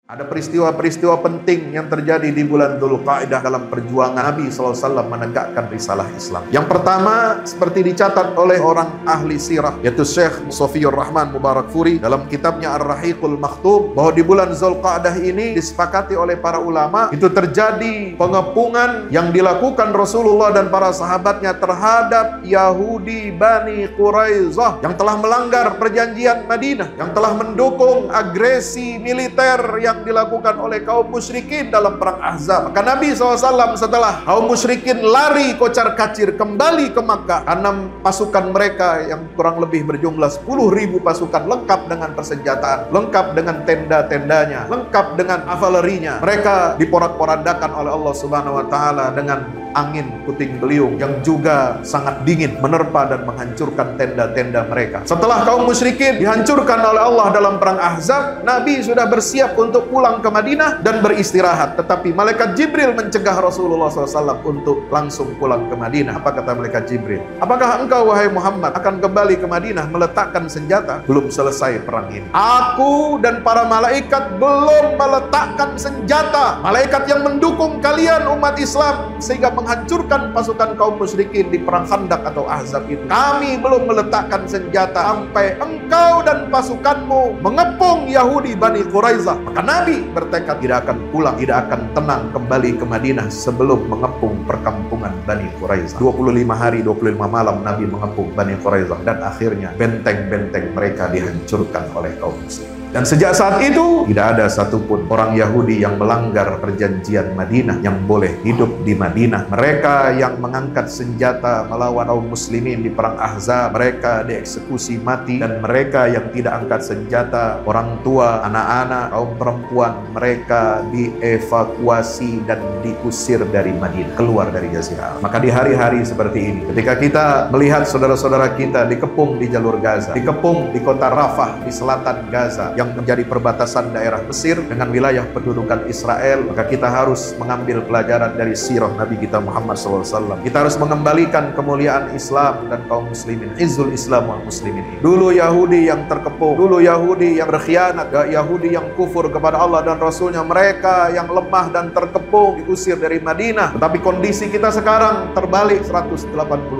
Ada peristiwa-peristiwa penting yang terjadi di bulan Dzulqa'dah dalam perjuangan Nabi SAW menegakkan risalah Islam. Yang pertama, seperti dicatat oleh orang ahli sirah, yaitu Syekh Sofiyur Rahman Mubarakfuri dalam kitabnya Ar-Rahiqul Maktum, bahwa di bulan Dzulqa'dah ini disepakati oleh para ulama, itu terjadi pengepungan yang dilakukan Rasulullah dan para sahabatnya terhadap Yahudi Bani Quraizah yang telah melanggar perjanjian Madinah, yang telah mendukung agresi militer yang dilakukan oleh kaum musyrikin dalam perang Ahzab. Maka Nabi SAW setelah kaum musyrikin lari kocar-kacir kembali ke Makkah, karena pasukan mereka yang kurang lebih berjumlah 10.000 pasukan lengkap dengan persenjataan, lengkap dengan tenda-tendanya, lengkap dengan kavalerinya, mereka diporak-porandakan oleh Allah Subhanahu wa Ta'ala dengan angin puting beliung yang juga sangat dingin menerpa dan menghancurkan tenda-tenda mereka. Setelah kaum musyrikin dihancurkan oleh Allah dalam perang Ahzab, Nabi sudah bersiap untuk pulang ke Madinah dan beristirahat. Tetapi malaikat Jibril mencegah Rasulullah SAW untuk langsung pulang ke Madinah. Apa kata malaikat Jibril? Apakah engkau, wahai Muhammad, akan kembali ke Madinah meletakkan senjata? Belum selesai perang ini. Aku dan para malaikat belum meletakkan senjata. Malaikat yang mendukung kalian umat Islam sehingga menghancurkan pasukan kaum musyrikin di perang Khandaq atau Ahzab itu, kami belum meletakkan senjata sampai engkau dan pasukanmu mengepung Yahudi Bani Quraizah. Maka Nabi bertekad tidak akan pulang, tidak akan tenang kembali ke Madinah sebelum mengepung perkampungan Bani Quraizah. 25 hari 25 malam Nabi mengepung Bani Quraizah, dan akhirnya benteng-benteng mereka dihancurkan oleh kaum muslim. Dan sejak saat itu tidak ada satupun orang Yahudi yang melanggar perjanjian Madinah yang boleh hidup di Madinah. Mereka yang mengangkat senjata melawan kaum muslimin di perang Ahzab, mereka dieksekusi mati, dan mereka yang tidak angkat senjata, orang tua, anak-anak, kaum perempuan, mereka dievakuasi dan diusir dari Madinah, keluar dari Jazirah Arab. Maka di hari-hari seperti ini, ketika kita melihat saudara-saudara kita dikepung di jalur Gaza, dikepung di kota Rafah di selatan Gaza yang menjadi perbatasan daerah Mesir dengan wilayah pendudukan Israel, maka kita harus mengambil pelajaran dari sirah Nabi kita Muhammad SAW. Kita harus mengembalikan kemuliaan Islam dan kaum muslimin, izzul Islam wal muslimin. Dulu Yahudi yang terkepung, dulu Yahudi yang berkhianat, Yahudi yang kufur kepada Allah dan Rasulnya, mereka yang lemah dan terkepung diusir dari Madinah. Tetapi kondisi kita sekarang terbalik 180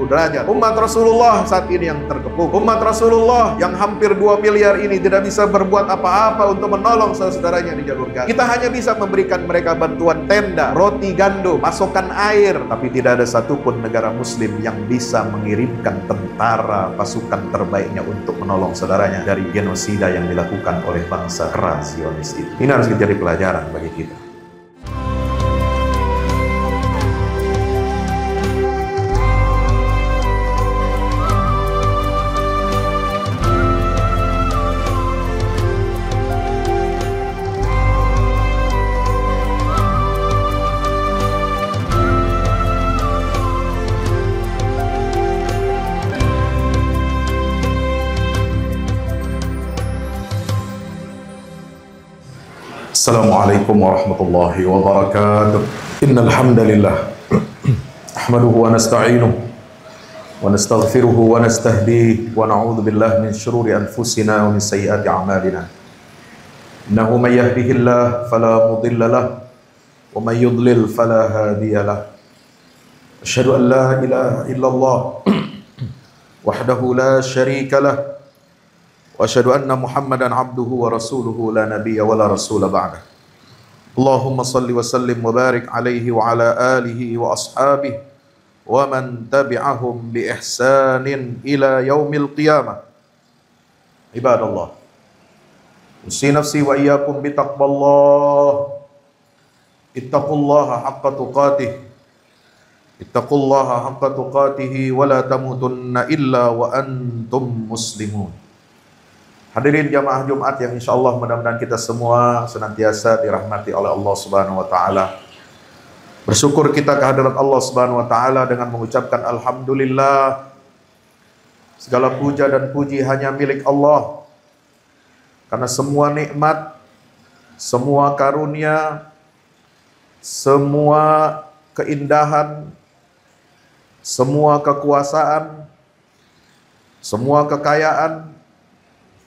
derajat. Umat Rasulullah saat ini yang terkepung, umat Rasulullah yang hampir 2 miliar ini tidak bisa berbuat apa-apa untuk menolong saudara-saudaranya di jalur Gaza. Kita hanya bisa memberikan mereka bantuan tenda, roti gandum, pasokan air, tapi tidak ada satupun negara muslim yang bisa mengirimkan tentara pasukan terbaiknya untuk menolong saudaranya dari genosida yang dilakukan oleh bangsa kera Zionis itu. Ini harus menjadi pelajaran bagi kita. Assalamualaikum warahmatullahi wabarakatuh. Innal hamdalillah nahmaduhu wa nasta'inuhu wa nastaghfiruhu wa nastahdihi wa na'udzu billahi min shururi anfusina wa min sayyiati a'malina. Innahu may yahdihillahu fala mudilla lahu wa may yudlil fala hadiya lahu. Asyhadu an la ilaha illallah wahdahu la syarika lahu wa asyhadu anna Muhammadan abduhu wa rasuluhu la nabiyya wa la rasula ba'dah. Allahumma salli wa sallim wa barik alaihi wa ala alihi wa ashabihi wa man tabi'ahum bi ihsanin ila yaumil qiyamah. Ibadallah, usi nafsi wa iyyakum bi taqwallah. Ittaqullaha haqqa tuqatih. Ittaqullaha haqqa tuqatih wa la tamutunna illa wa antum muslimun. Hadirin jamaah Jumat yang insya Allah mudah-mudahan kita semua senantiasa dirahmati oleh Allah Subhanahu wa Ta'ala. Bersyukur kita kehadirat Allah Subhanahu wa Ta'ala dengan mengucapkan alhamdulillah. Segala puja dan puji hanya milik Allah, karena semua nikmat, semua karunia, semua keindahan, semua kekuasaan, semua kekayaan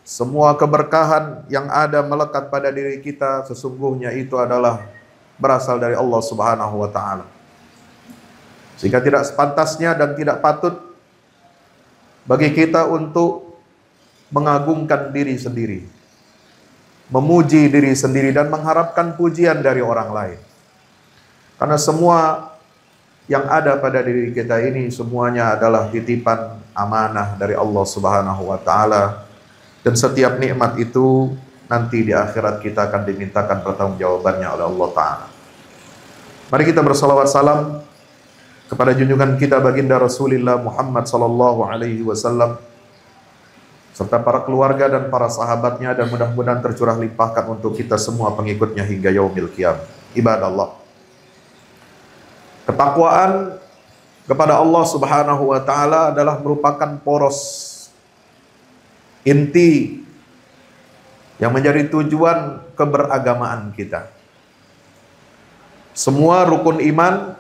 semua keberkahan yang ada melekat pada diri kita sesungguhnya itu adalah berasal dari Allah Subhanahu wa taala. Sehingga tidak sepantasnya dan tidak patut bagi kita untuk mengagungkan diri sendiri, memuji diri sendiri dan mengharapkan pujian dari orang lain. Karena semua yang ada pada diri kita ini semuanya adalah titipan amanah dari Allah Subhanahu wa taala, dan setiap nikmat itu nanti di akhirat kita akan dimintakan pertanggungjawabannya oleh Allah taala. Mari kita bersalawat salam kepada junjungan kita baginda Rasulullah Muhammad sallallahu alaihi wasallam serta para keluarga dan para sahabatnya, dan mudah-mudahan tercurah limpahkan untuk kita semua pengikutnya hingga yaumil qiyamah. Ibadallah, ketakwaan kepada Allah Subhanahu wa taala adalah merupakan poros inti yang menjadi tujuan keberagamaan kita. Semua rukun iman,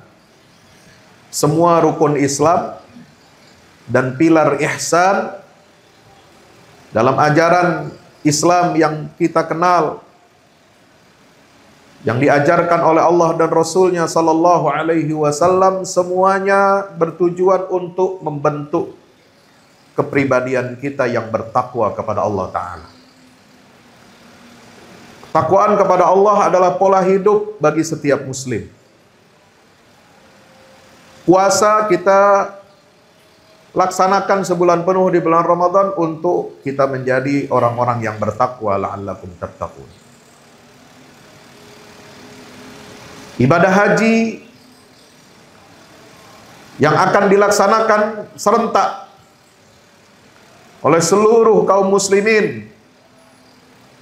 semua rukun Islam dan pilar ihsan dalam ajaran Islam yang kita kenal, yang diajarkan oleh Allah dan Rasulnya sallallahu alaihi wasallam, semuanya bertujuan untuk membentuk kepribadian kita yang bertakwa kepada Allah Ta'ala. Takwaan kepada Allah adalah pola hidup bagi setiap muslim. Puasa kita laksanakan sebulan penuh di bulan Ramadan untuk kita menjadi orang-orang yang bertakwa, la'allakum tattaqun. Ibadah haji yang akan dilaksanakan serentak oleh seluruh kaum muslimin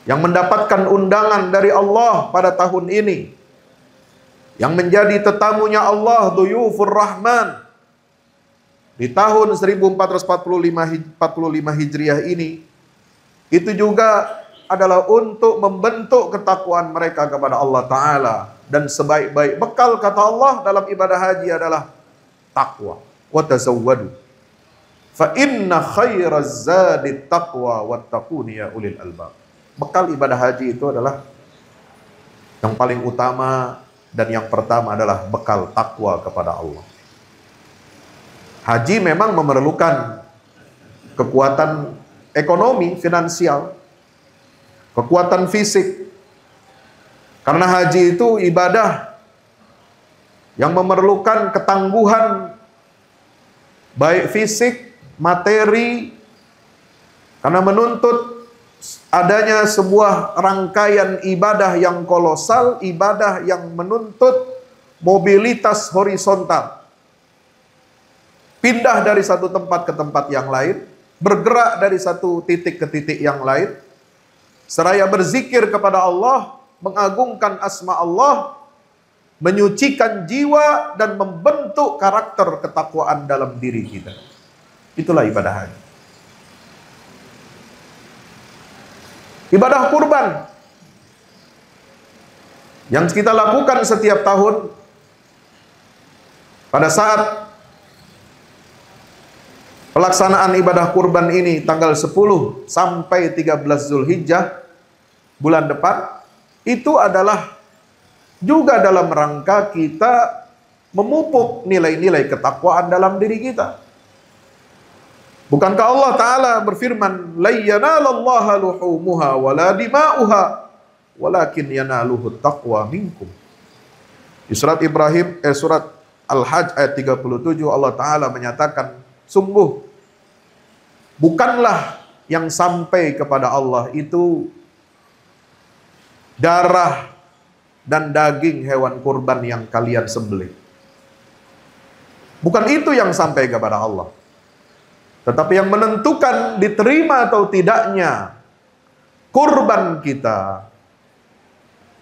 yang mendapatkan undangan dari Allah pada tahun ini, yang menjadi tetamunya Allah, Duyufur Rahman, di tahun 1445 Hijriah ini, itu juga adalah untuk membentuk ketakwaan mereka kepada Allah Ta'ala. Dan sebaik-baik bekal, kata Allah, dalam ibadah haji adalah takwa. Wa tazawwadu fa inna khairaz zadi taqwa wattaquni ya ulil albab. Bekal ibadah haji itu adalah yang paling utama, dan yang pertama adalah bekal takwa kepada Allah. Haji memang memerlukan kekuatan ekonomi, finansial, kekuatan fisik. Karena haji itu ibadah yang memerlukan ketangguhan, baik fisik, materi, karena menuntut adanya sebuah rangkaian ibadah yang kolosal, ibadah yang menuntut mobilitas horizontal. Pindah dari satu tempat ke tempat yang lain, bergerak dari satu titik ke titik yang lain, seraya berzikir kepada Allah, mengagungkan asma Allah, menyucikan jiwa, dan membentuk karakter ketakwaan dalam diri kita. Itulah ibadah haji. Ibadah kurban yang kita lakukan setiap tahun pada saat pelaksanaan ibadah kurban ini tanggal 10 sampai 13 Zulhijjah bulan depan, itu adalah juga dalam rangka kita memupuk nilai-nilai ketakwaan dalam diri kita. Bukankah Allah Ta'ala berfirman, "La yanalallaha luhumuha wala dima'uha, walakin yanaluhu taqwa minkum." Di surat Ibrahim, surat Al-Hajj ayat 37, Allah Ta'ala menyatakan, sungguh bukanlah yang sampai kepada Allah itu darah dan daging hewan kurban yang kalian sembelih. Bukan itu yang sampai kepada Allah. Tetapi yang menentukan diterima atau tidaknya kurban kita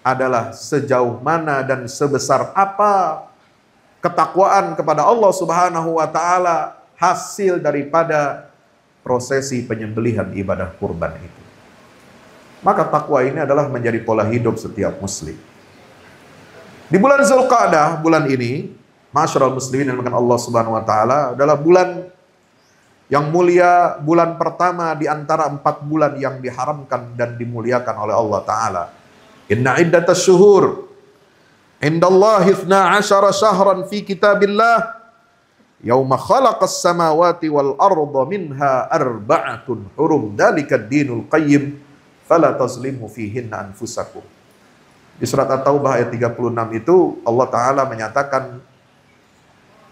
adalah sejauh mana dan sebesar apa ketakwaan kepada Allah Subhanahu wa Ta'ala hasil daripada prosesi penyembelihan ibadah kurban itu. Maka takwa ini adalah menjadi pola hidup setiap muslim. Di bulan Zulqa'dah, bulan ini, ma'asyiral muslimin yang dimuliakan Allah Subhanahu wa Ta'ala, adalah bulan Yang mulia bulan pertama di antara 4 bulan yang diharamkan dan dimuliakan oleh Allah Ta'ala. Inna iddatas syuhur indallahi 12 syahran fi kitabillah yauma khalaqas samawati wal arda minha arba'atun hurum dalikad dinul qayyim fala tazlimu fihinna anfusakum. Di surat At-Taubah ayat 36 itu Allah Ta'ala menyatakan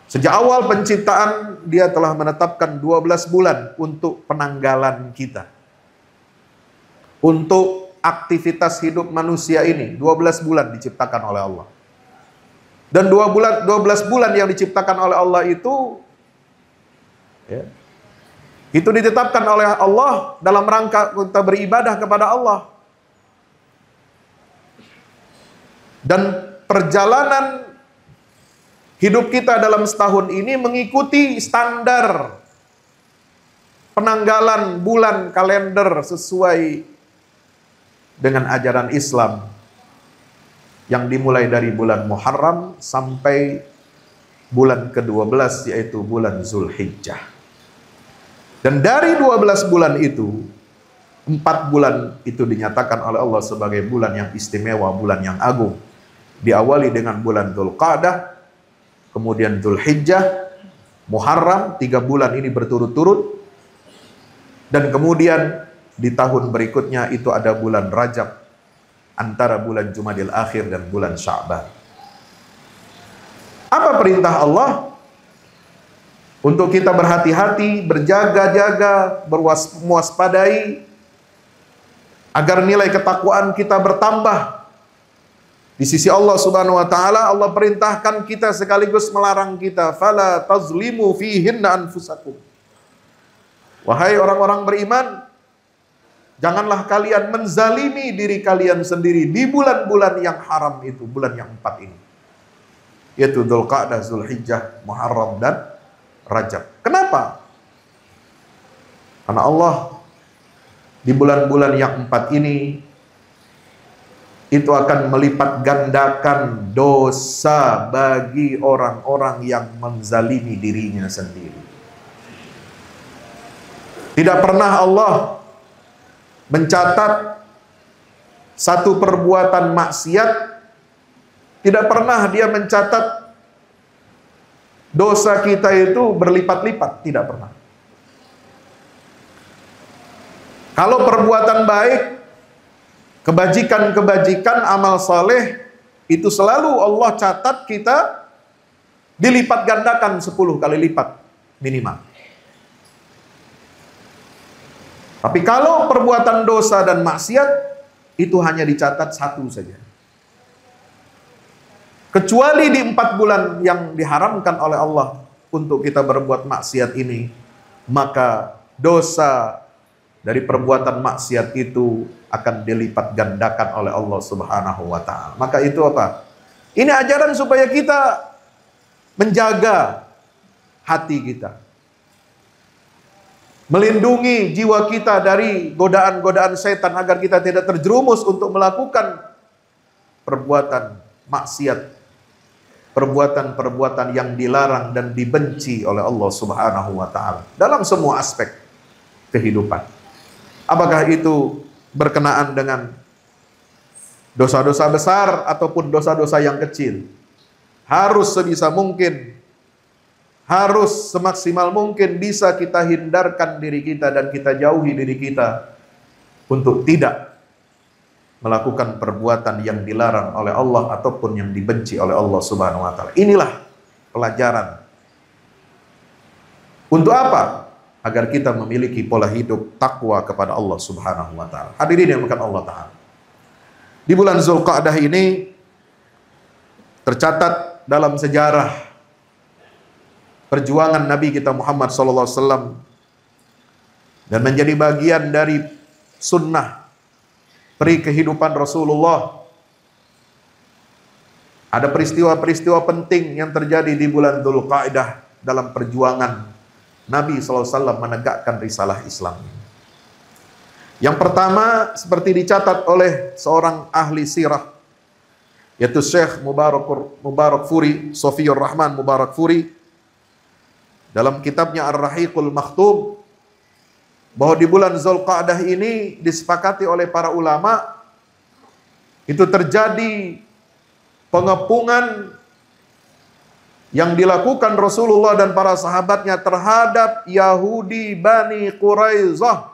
sejak awal penciptaan Dia telah menetapkan 12 bulan untuk penanggalan kita, untuk aktivitas hidup manusia ini. 12 bulan diciptakan oleh Allah. Dan 12 bulan yang diciptakan oleh Allah itu itu ditetapkan oleh Allah dalam rangka kita beribadah kepada Allah. Dan perjalanan hidup kita dalam setahun ini mengikuti standar penanggalan bulan kalender sesuai dengan ajaran Islam, yang dimulai dari bulan Muharram sampai bulan ke-12 yaitu bulan Zulhijjah. Dan dari 12 bulan itu, 4 bulan itu dinyatakan oleh Allah sebagai bulan yang istimewa, bulan yang agung. Diawali dengan bulan Dzulqa'dah, kemudian Zulhijjah, Muharram, 3 bulan ini berturut-turut. Dan kemudian di tahun berikutnya itu ada bulan Rajab, antara bulan Jumadil Akhir dan bulan Sya'ban. Apa perintah Allah? Untuk kita berhati-hati, berjaga-jaga, mewaspadai, agar nilai ketakwaan kita bertambah di sisi Allah Subhanahu wa Ta'ala. Allah perintahkan kita sekaligus melarang kita, fala tazlimu fihinna anfusakum. Wahai orang-orang beriman, janganlah kalian menzalimi diri kalian sendiri di bulan-bulan yang haram itu, bulan yang 4 ini, yaitu Dzulqa'dah, Zulhijjah, Muharram, dan Rajab. Kenapa? Karena Allah di bulan-bulan yang 4 ini itu akan melipat gandakan dosa bagi orang-orang yang menzalimi dirinya sendiri. Tidak pernah Allah mencatat satu perbuatan maksiat, tidak pernah Dia mencatat dosa kita itu berlipat-lipat, tidak pernah. Kalau perbuatan baik, kebajikan-kebajikan, amal saleh, itu selalu Allah catat kita dilipat gandakan 10 kali lipat minimal. Tapi kalau perbuatan dosa dan maksiat, itu hanya dicatat 1 saja. Kecuali di 4 bulan yang diharamkan oleh Allah untuk kita berbuat maksiat ini, maka dosa dari perbuatan maksiat itu akan dilipat gandakan oleh Allah Subhanahu wa Ta'ala. Maka itu apa? Ini ajaran supaya kita menjaga hati kita, melindungi jiwa kita dari godaan-godaan setan agar kita tidak terjerumus untuk melakukan perbuatan maksiat, perbuatan-perbuatan yang dilarang dan dibenci oleh Allah Subhanahu wa Ta'ala dalam semua aspek kehidupan. Apakah itu berkenaan dengan dosa-dosa besar ataupun dosa-dosa yang kecil? Harus sebisa mungkin, harus semaksimal mungkin bisa kita hindarkan diri kita dan kita jauhi diri kita untuk tidak melakukan perbuatan yang dilarang oleh Allah ataupun yang dibenci oleh Allah Subhanahu wa Ta'ala. Inilah pelajaran. Untuk apa? Agar kita memiliki pola hidup takwa kepada Allah Subhanahu wa Ta'ala. Hadirin yang dimuliakan Allah Ta'ala. Di bulan Dzulqa'dah ini tercatat dalam sejarah perjuangan Nabi kita Muhammad SAW dan menjadi bagian dari sunnah peri kehidupan Rasulullah. Ada peristiwa-peristiwa penting yang terjadi di bulan Dzulqa'dah dalam perjuangan Nabi SAW menegakkan risalah Islam. Yang pertama, seperti dicatat oleh seorang ahli sirah, yaitu Syekh Mubarak Furi, Sofiyur Rahman Mubarak Furi, dalam kitabnya Ar-Rahiqul Makhtum bahwa di bulan Zulqa'dah ini disepakati oleh para ulama itu terjadi pengepungan yang dilakukan Rasulullah dan para sahabatnya terhadap Yahudi Bani Quraizah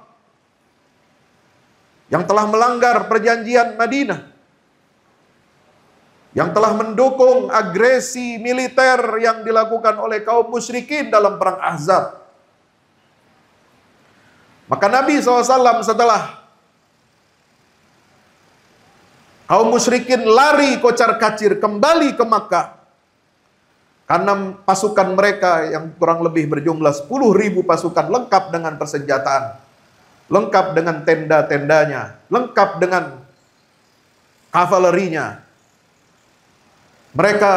yang telah melanggar perjanjian Madinah, yang telah mendukung agresi militer yang dilakukan oleh kaum musyrikin dalam perang Ahzab. Maka Nabi SAW setelah kaum musyrikin lari kocar-kacir kembali ke Makkah, karena pasukan mereka yang kurang lebih berjumlah 10.000 pasukan lengkap dengan persenjataan, lengkap dengan tenda-tendanya, lengkap dengan kavalerinya. Mereka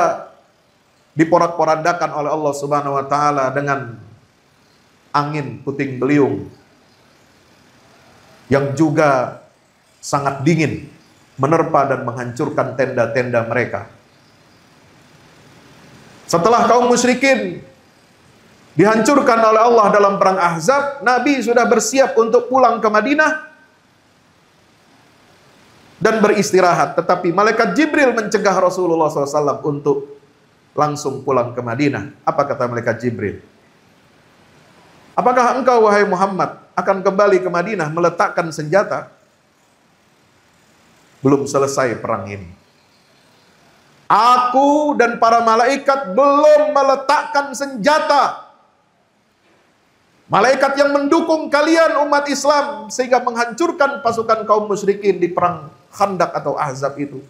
diporak-porandakan oleh Allah Subhanahu wa taala dengan angin puting beliung yang juga sangat dingin, menerpa dan menghancurkan tenda-tenda mereka. Setelah kaum musyrikin dihancurkan oleh Allah dalam perang Ahzab, Nabi sudah bersiap untuk pulang ke Madinah dan beristirahat. Tetapi malaikat Jibril mencegah Rasulullah SAW untuk langsung pulang ke Madinah. Apa kata malaikat Jibril? Apakah engkau, wahai Muhammad, akan kembali ke Madinah meletakkan senjata? Belum selesai perang ini. Aku dan para malaikat belum meletakkan senjata. Malaikat yang mendukung kalian umat Islam sehingga menghancurkan pasukan kaum musyrikin di perang Khandaq atau Ahzab itu.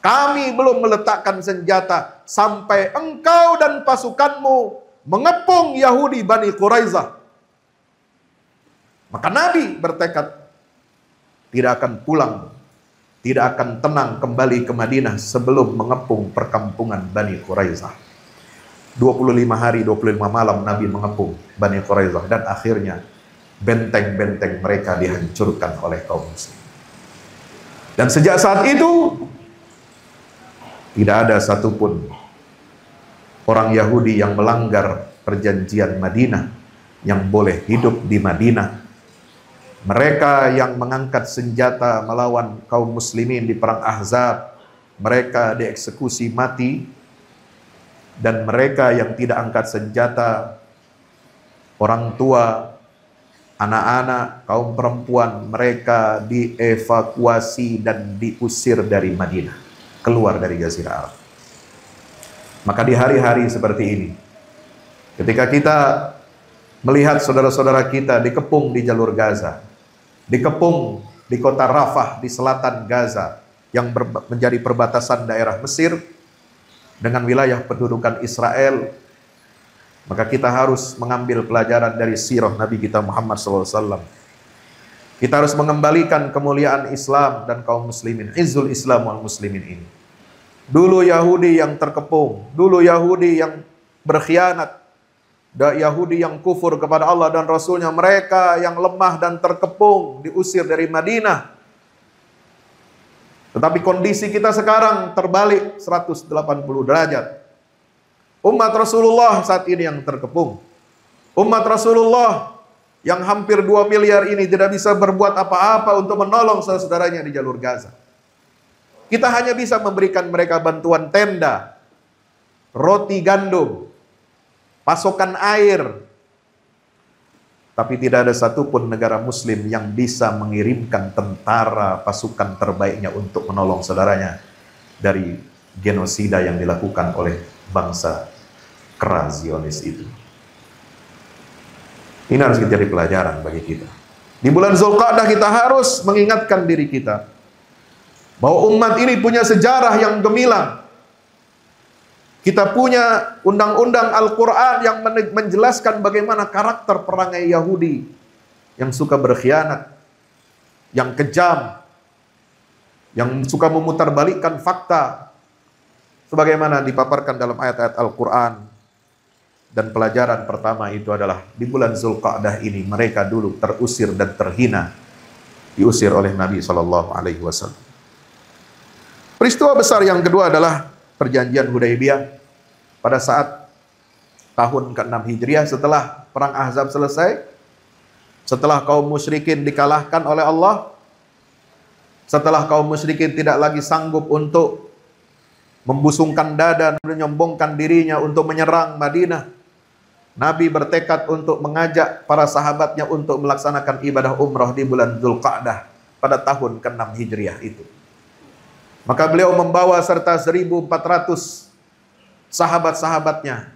Kami belum meletakkan senjata sampai engkau dan pasukanmu mengepung Yahudi Bani Quraizah. Maka Nabi bertekad tidak akan pulang, tidak akan tenang kembali ke Madinah sebelum mengepung perkampungan Bani Quraizah. 25 hari, 25 malam Nabi mengepung Bani Quraizah dan akhirnya benteng-benteng mereka dihancurkan oleh kaum muslim. Dan sejak saat itu tidak ada satupun orang Yahudi yang melanggar perjanjian Madinah yang boleh hidup di Madinah. Mereka yang mengangkat senjata melawan kaum muslimin di perang Ahzab, mereka dieksekusi mati. Dan mereka yang tidak angkat senjata, orang tua, anak-anak, kaum perempuan, mereka dievakuasi dan diusir dari Madinah, keluar dari Jazirah Arab. Maka di hari-hari seperti ini, ketika kita melihat saudara-saudara kita dikepung di jalur Gaza, dikepung di kota Rafah di selatan Gaza yang menjadi perbatasan daerah Mesir dengan wilayah pendudukan Israel, maka kita harus mengambil pelajaran dari sirah Nabi kita Muhammad SAW. Kita harus mengembalikan kemuliaan Islam dan kaum muslimin, izzul Islam wal muslimin ini. Dulu Yahudi yang terkepung, dulu Yahudi yang berkhianat, Yahudi yang kufur kepada Allah dan Rasulnya, mereka yang lemah dan terkepung, diusir dari Madinah. Tetapi kondisi kita sekarang terbalik 180 derajat. Umat Rasulullah saat ini yang terkepung. Umat Rasulullah yang hampir 2 miliar ini tidak bisa berbuat apa-apa untuk menolong saudara-saudaranya di jalur Gaza. Kita hanya bisa memberikan mereka bantuan tenda, roti gandum, pasokan air. Tapi tidak ada satupun negara muslim yang bisa mengirimkan tentara pasukan terbaiknya untuk menolong saudaranya dari genosida yang dilakukan oleh bangsa kera Zionis itu. Ini harus menjadi pelajaran bagi kita. Di bulan Zulqa'dah kita harus mengingatkan diri kita bahwa umat ini punya sejarah yang gemilang. Kita punya undang-undang Al-Quran yang menjelaskan bagaimana karakter perangai Yahudi yang suka berkhianat, yang kejam, yang suka memutarbalikkan fakta, sebagaimana dipaparkan dalam ayat-ayat Al-Quran. Dan pelajaran pertama itu adalah di bulan Zulqa'dah ini mereka dulu terusir dan terhina, diusir oleh Nabi SAW. Peristiwa besar yang kedua adalah perjanjian Hudaybiyah pada saat tahun ke-6 Hijriah setelah perang Ahzab selesai, setelah kaum musyrikin dikalahkan oleh Allah, setelah kaum musyrikin tidak lagi sanggup untuk membusungkan dada dan menyombongkan dirinya untuk menyerang Madinah, Nabi bertekad untuk mengajak para sahabatnya untuk melaksanakan ibadah umrah di bulan Dzulqa'dah pada tahun ke-6 Hijriah itu. Maka beliau membawa serta 1.400 sahabat-sahabatnya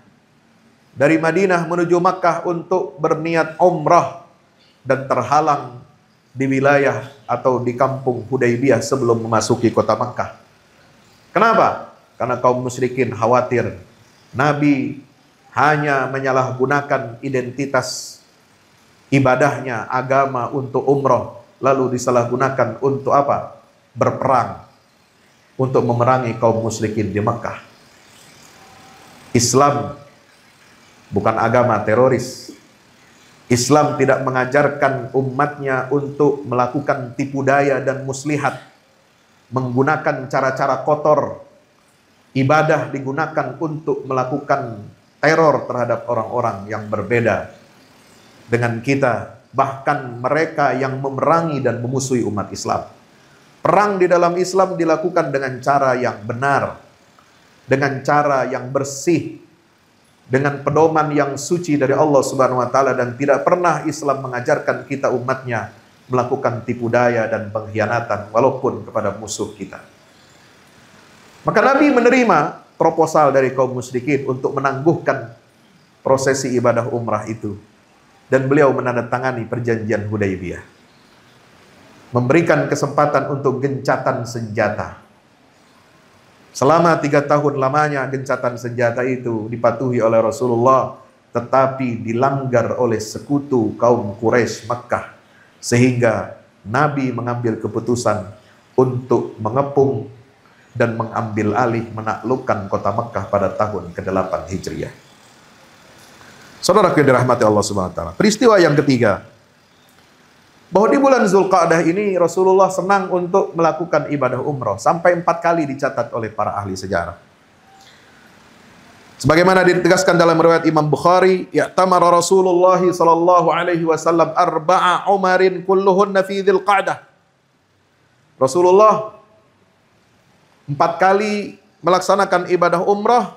dari Madinah menuju Makkah untuk berniat umrah dan terhalang di wilayah atau di kampung Hudaybiyah sebelum memasuki kota Makkah. Kenapa? Karena kaum musyrikin khawatir Nabi hanya menyalahgunakan identitas ibadahnya, agama untuk umrah, lalu disalahgunakan untuk apa? Berperang, untuk memerangi kaum musyrikin di Makkah. Islam bukan agama teroris. Islam tidak mengajarkan umatnya untuk melakukan tipu daya dan muslihat, menggunakan cara-cara kotor. Ibadah digunakan untuk melakukan teror terhadap orang-orang yang berbeda dengan kita, bahkan mereka yang memerangi dan memusuhi umat Islam. Perang di dalam Islam dilakukan dengan cara yang benar, dengan cara yang bersih, dengan pedoman yang suci dari Allah Subhanahu wa taala, dan tidak pernah Islam mengajarkan kita umatnya melakukan tipu daya dan pengkhianatan walaupun kepada musuh kita. Maka Nabi menerima proposal dari kaum musyrikin untuk menangguhkan prosesi ibadah umrah itu, dan beliau menandatangani perjanjian Hudaybiyah, memberikan kesempatan untuk gencatan senjata. Selama 3 tahun lamanya gencatan senjata itu dipatuhi oleh Rasulullah, tetapi dilanggar oleh sekutu kaum Quraisy Makkah, sehingga Nabi mengambil keputusan untuk mengepung dan mengambil alih menaklukkan kota Makkah pada tahun ke-8 Hijriah. Saudara yang dirahmati Allah Subhanahu wa taala. Peristiwa yang ketiga, bahwa di bulan Dzulqa'dah ini Rasulullah senang untuk melakukan ibadah umrah sampai 4 kali dicatat oleh para ahli sejarah. Sebagaimana ditegaskan dalam riwayat Imam Bukhari, ya'tamara Rasulullah sallallahu alaihi wasallam arba'a umarin kulluhunna fi Dzulqa'dah. Rasulullah 4 kali melaksanakan ibadah umrah,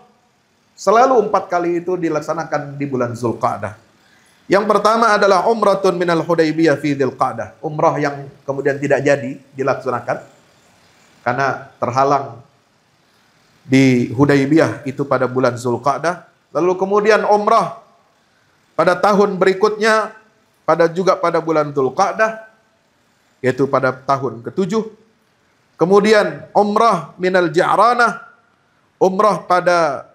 selalu 4 kali itu dilaksanakan di bulan Dzulqa'dah. Yang pertama adalah umratun minal Hudaybiyah fi Dzulqa'dah, umrah yang kemudian tidak jadi dilaksanakan karena terhalang di Hudaybiyah itu pada bulan Dzulqa'dah. Lalu kemudian umrah pada tahun berikutnya juga pada bulan Dzulqa'dah, yaitu pada tahun ke-7. Kemudian umrah minal Ja'ranah, umrah pada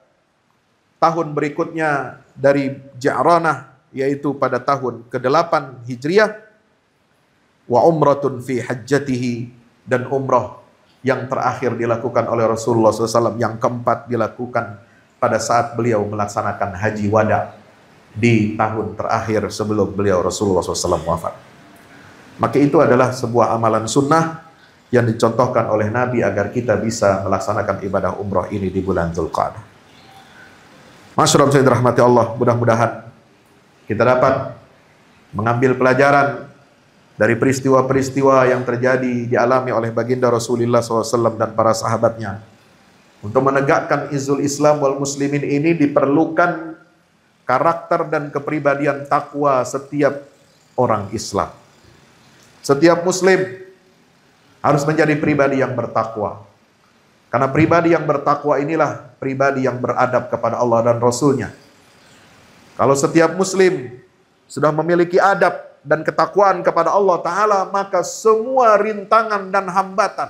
tahun berikutnya dari Ja'ranah, yaitu pada tahun ke-8 Hijriah. Wa umratun fi hajjatihi, dan umrah yang terakhir dilakukan oleh Rasulullah SAW, yang keempat dilakukan pada saat beliau melaksanakan haji wada di tahun terakhir sebelum beliau Rasulullah SAW wafat. Maka itu adalah sebuah amalan sunnah yang dicontohkan oleh Nabi agar kita bisa melaksanakan ibadah umrah ini di bulan Dzulqa'dah. Masyaallah yang dirahmati Allah, mudah-mudahan kita dapat mengambil pelajaran dari peristiwa-peristiwa yang terjadi dialami oleh baginda Rasulullah SAW dan para sahabatnya. Untuk menegakkan izul Islam wal muslimin ini diperlukan karakter dan kepribadian takwa setiap orang Islam. Setiap muslim harus menjadi pribadi yang bertakwa. Karena pribadi yang bertakwa inilah pribadi yang beradab kepada Allah dan Rasul-Nya. Kalau setiap muslim sudah memiliki adab dan ketakwaan kepada Allah Ta'ala, maka semua rintangan dan hambatan,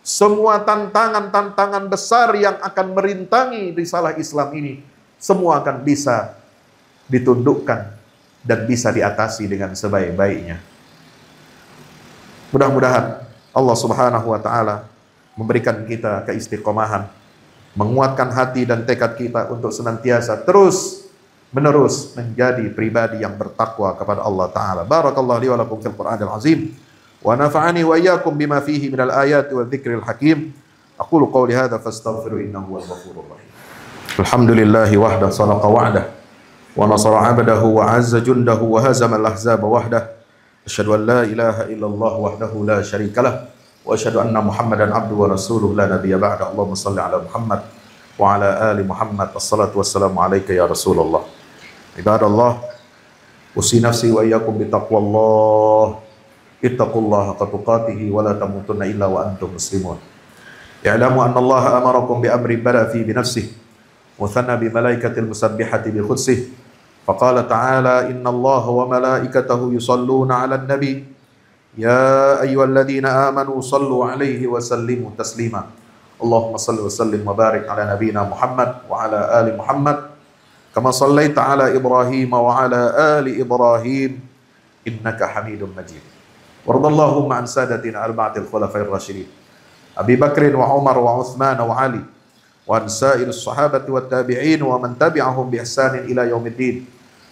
semua tantangan-tantangan besar yang akan merintangi risalah Islam ini, semua akan bisa ditundukkan dan bisa diatasi dengan sebaik-baiknya. Mudah-mudahan Allah Subhanahu wa taala memberikan kita keistiqomahan, menguatkan hati dan tekad kita untuk senantiasa terus menerus menjadi pribadi yang bertakwa kepada Allah taala. Barakallahu li wa lakum fil Qur'anil azim wa nafa'ani wa iyyakum bima fihi minal ayati wa dzikril hakim. Aqulu qawli hadza fastaghfiru innahu huwal ghafurur rahim. Alhamdulillahi wahdah sadaqa wa'dah wa nasara 'abdahu wa 'azza jundahu wa hazama al-ahzaba wahdah. Asyhadu an la ilaha illallah wahdahu la syarikalah wa asyhadu anna Muhammadan abduhu wa rasuluhu la nabiyya ba'da. Allahumma shalli ala Muhammad wa ala ali Muhammad. Assalatu wassalamu alayka ya Rasulullah. Ibadallah, usi nafsi wa iyyakum bitaqwallah. Ittaqullaha haqqa tuqatih wa la tamutunna illa wa antum muslimun. Ya'lamu anna Allah amarakum bi amrin bada fi bi nafsihi wa thanna bi malaikatil musabbihati bi khudsih. Faqala ta'ala inna Allah wa malaikatahu yusalluna 'alan nabi ya ayyuhalladzina amanu sallu 'alaihi wa sallimu taslima. Allahumma salli wa sallim wa barik ala nabiyyina Muhammad wa ala ali Muhammad kama sallaita ala Ibrahim wa ala ali Ibrahim innaka Hamidum Majid. Wardallahumma an sadatina arba'atil khulafa'ir rasyidin Abi Bakrin wa Umar wa Uthman wa Ali wa an sa'irus sahabati wat tabi'in wa man tabi'ahum bi ihsanin ila yaumiddin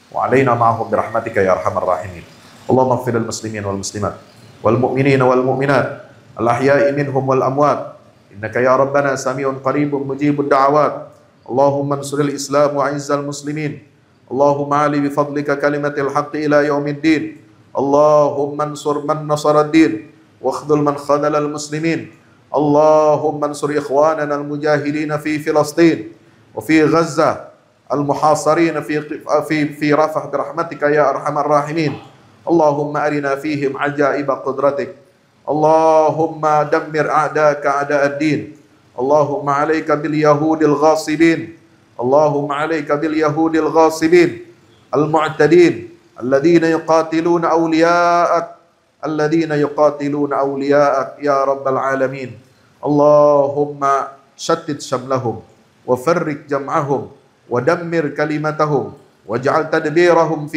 wa alaina ma'ahum bi rahmatika ya arhamar rahimin. Allahumma ighfir lil muslimin wal muslimat wal mu'minina wal mu'minat al ahya'i minhum wal amwat innaka ya rabbana sami'un qaribun mujibud da'awat. Allahumma ansuril islam wa 'izzal muslimin. Allahumma ali bi fadlika kalimatil haqqi ila yaumiddin. Allahumma ansur man nasara ad-din wa akhdhul man khadhala al-muslimin. Allahumma ansur ikhwanana al-mujahidin fi Filastin wa fi Gaza al-muhasarin fi Rafah bi rahmatika ya arhamar rahimin. Allahumma arina fihim ajaiba qudratik. Allahumma dammir a'daka a'da ad-din. Allahumma alayka bil yahudil ghasibin. Allahumma alayka bil yahudil ghasibin al-mu'tadin الذين يقاتلون أولياءك يا رب العالمين. اللهم شتت شملهم وفرق جمعهم ودمر كلمتهم واجعل تدبيرهم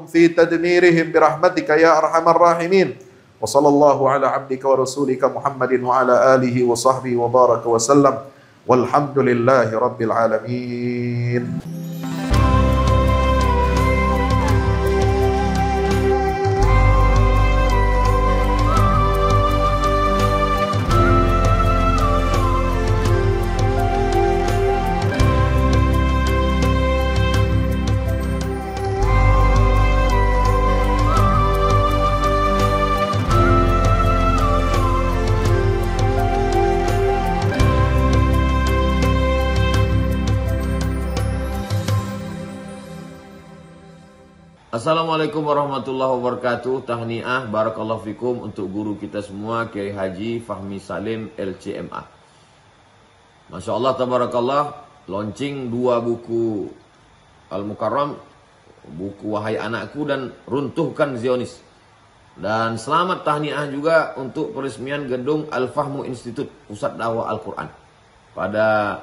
في تدميرهم برحمتك يا أرحم الراحمين. وصلى الله على عبدك ورسولك محمد وعلى آله وصحبه وبارك وسلم والحمد لله رب العالمين. Assalamualaikum warahmatullahi wabarakatuh. Tahniah barakallahu fikum untuk guru kita semua, Kiai Haji Fahmi Salim LCMA. Masya Allah tabarakallah, launching 2 buku Al-Mukarram, buku Wahai Anakku dan Runtuhkan Zionis. Dan selamat tahniah juga untuk peresmian gedung Al-Fahmu Institute Pusat Dakwah Al-Quran pada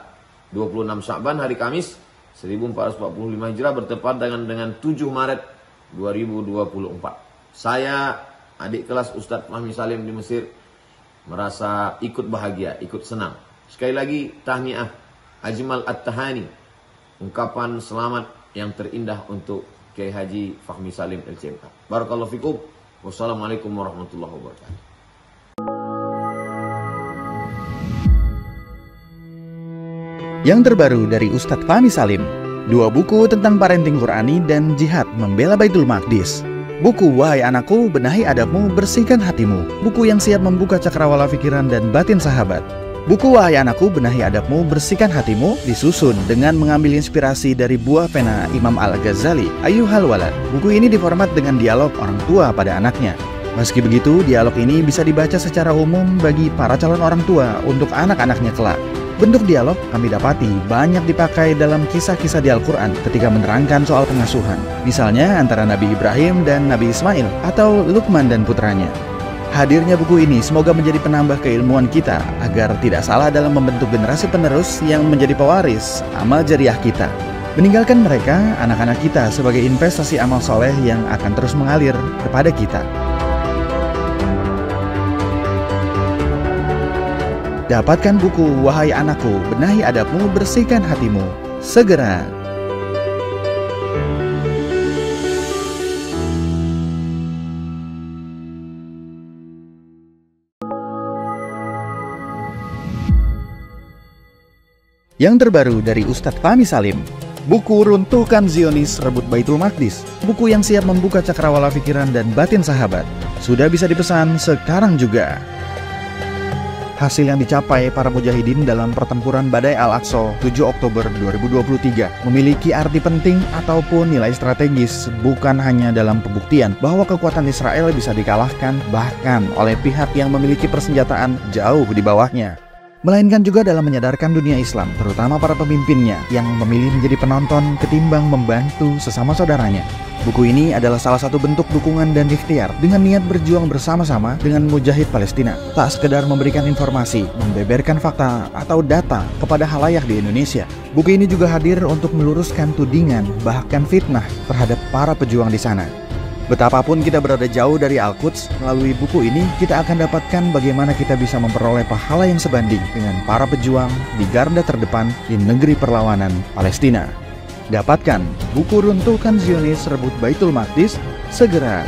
26 Sya'ban hari Kamis 1445 Hijrah bertepatan dengan 7 Maret 2024. Saya, adik kelas Ustadz Fahmi Salim di Mesir, merasa ikut bahagia, ikut senang. Sekali lagi tahniah, ajmal at-tahani, ungkapan selamat yang terindah untuk Kiai Haji Fahmi Salim LCMA. Barakallahu fikum. Wassalamualaikum warahmatullahi wabarakatuh. Yang terbaru dari Ustadz Fahmi Salim, 2 buku tentang parenting Qurani dan jihad membela Baitul Maqdis. Buku Wahai Anakku, Benahi Adabmu, Bersihkan Hatimu, buku yang siap membuka cakrawala pikiran dan batin sahabat. Buku Wahai Anakku, Benahi Adabmu, Bersihkan Hatimu disusun dengan mengambil inspirasi dari buah pena Imam Al-Ghazali, Ayyuhal Walad. Buku ini diformat dengan dialog orang tua pada anaknya. Meski begitu, dialog ini bisa dibaca secara umum bagi para calon orang tua untuk anak-anaknya kelak. Bentuk dialog kami dapati banyak dipakai dalam kisah-kisah di Al-Quran ketika menerangkan soal pengasuhan. Misalnya antara Nabi Ibrahim dan Nabi Ismail atau Luqman dan putranya. Hadirnya buku ini semoga menjadi penambah keilmuan kita agar tidak salah dalam membentuk generasi penerus yang menjadi pewaris amal jariah kita. Meninggalkan mereka, anak-anak kita sebagai investasi amal soleh yang akan terus mengalir kepada kita. Dapatkan buku Wahai Anakku, Benahi Adabmu, Bersihkan Hatimu segera. Yang terbaru dari Ustadz Fahmi Salim, buku Runtuhkan Zionis Rebut Baitul Maqdis, buku yang siap membuka cakrawala pikiran dan batin sahabat, sudah bisa dipesan sekarang juga. Hasil yang dicapai para mujahidin dalam pertempuran Badai Al-Aqsa 7 Oktober 2023 memiliki arti penting ataupun nilai strategis, bukan hanya dalam pembuktian bahwa kekuatan Israel bisa dikalahkan bahkan oleh pihak yang memiliki persenjataan jauh di bawahnya, melainkan juga dalam menyadarkan dunia Islam, terutama para pemimpinnya yang memilih menjadi penonton ketimbang membantu sesama saudaranya. Buku ini adalah salah satu bentuk dukungan dan ikhtiar dengan niat berjuang bersama-sama dengan mujahid Palestina. Tak sekedar memberikan informasi, membeberkan fakta atau data kepada khalayak di Indonesia. Buku ini juga hadir untuk meluruskan tudingan bahkan fitnah terhadap para pejuang di sana. Betapapun kita berada jauh dari Al-Quds, melalui buku ini kita akan dapatkan bagaimana kita bisa memperoleh pahala yang sebanding dengan para pejuang di garda terdepan di negeri perlawanan Palestina. Dapatkan buku Runtuhkan Zionis Rebut Baitul Maqdis segera.